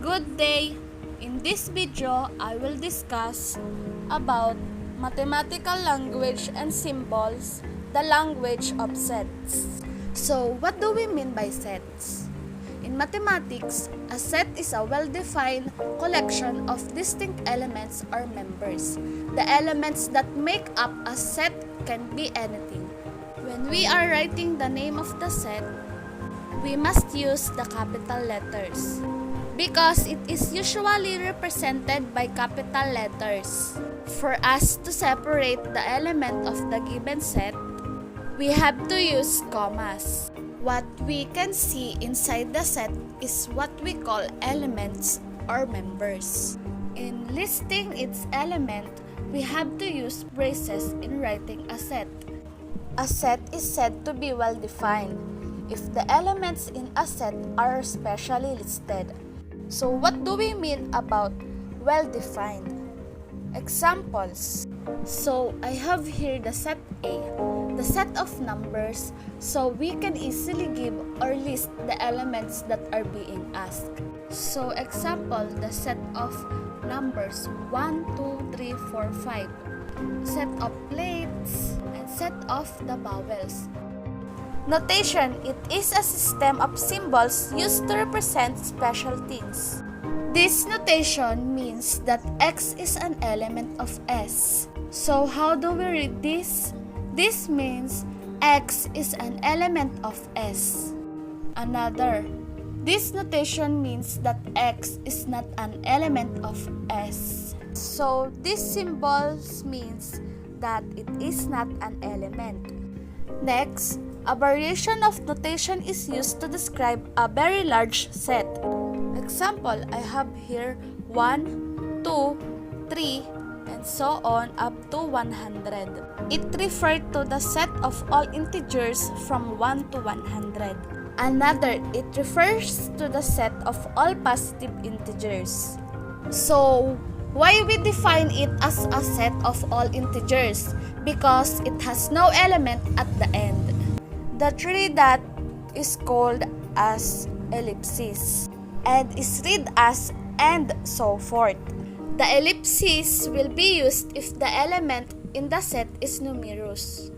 Good day! In this video, I will discuss about mathematical language and symbols, the language of sets. So, what do we mean by sets? In mathematics, a set is a well-defined collection of distinct elements or members. The elements that make up a set can be anything. When we are writing the name of the set, we must use the capital letters because it is usually represented by capital letters. For us to separate the element of the given set, we have to use commas. What we can see inside the set is what we call elements or members. In listing its element, we have to use braces in writing a set. A set is said to be well defined if the elements in a set are specially listed. So what do we mean about well defined? Examples. So I have here the set A, the set of numbers, so we can easily give or list the elements that are being asked. So example, the set of numbers 1, 2, 3, 4, 5, set of plates, and set of the vowels. Notation, it is a system of symbols used to represent special things. This notation means that X is an element of S. So how do we read this? This means X is an element of S. Another, this notation means that X is not an element of S. So this symbol means that it is not an element. Next, a variation of notation is used to describe a very large set. Example, I have here 1, 2, 3, and so on up to 100. It refers to the set of all integers from 1 to 100. Another, it refers to the set of all positive integers. So, why we define it as a set of all integers? Because it has no element at the end. The tree that is called as ellipsis and is read as and so forth. The ellipsis will be used if the element in the set is numerous.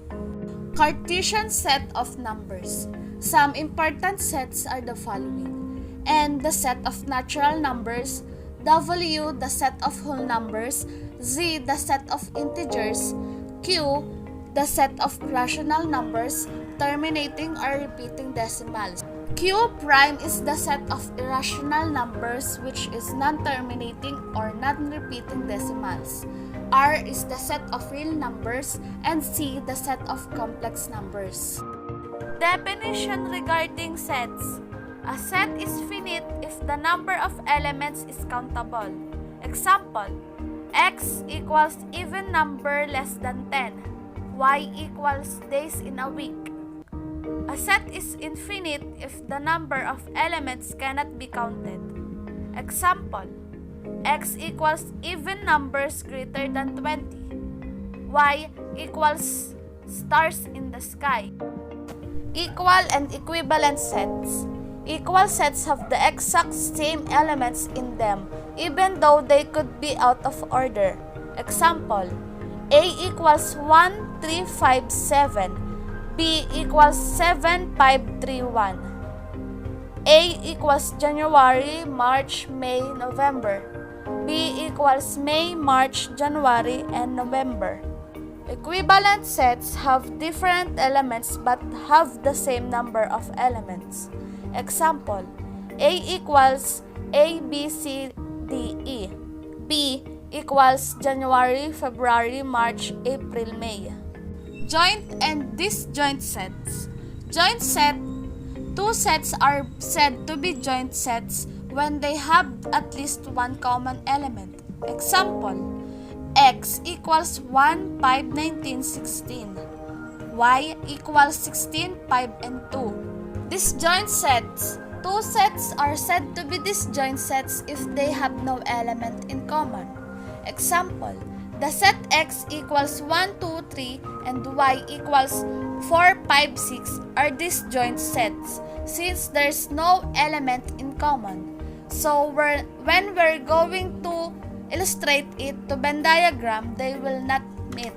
Cartesian set of numbers. Some important sets are the following: N, the set of natural numbers; W, the set of whole numbers; Z, the set of integers; Q, the set of rational numbers terminating or repeating decimals. Q prime is the set of irrational numbers which is non-terminating or non-repeating decimals. R is the set of real numbers, and C the set of complex numbers. Definition regarding sets. A set is finite if the number of elements is countable. Example, X equals even number less than 10. Y equals days in a week. A set is infinite if the number of elements cannot be counted. Example, X equals even numbers greater than 20. Y equals stars in the sky. Equal and equivalent sets. Equal sets have the exact same elements in them, even though they could be out of order. Example, A equals 1, 3, 5, 7. B equals 7, 5, 3, 1. A equals January, March, May, November. B equals May, March, January, and November. Equivalent sets have different elements but have the same number of elements. Example, A equals A, B, C, D, E. B equals January, February, March, April, May. Joint and disjoint sets. Joint set. Two sets are said to be joint sets when they have at least one common element. Example, X equals 1, 5, 19, 16. Y equals 16, 5, and 2. Disjoint sets. Two sets are said to be disjoint sets if they have no element in common. Example, the set X equals 1, 2, 3 and Y equals 4, 5, 6 are disjoint sets since there's no element in common. So when we're going to illustrate it to Venn diagram, they will not meet.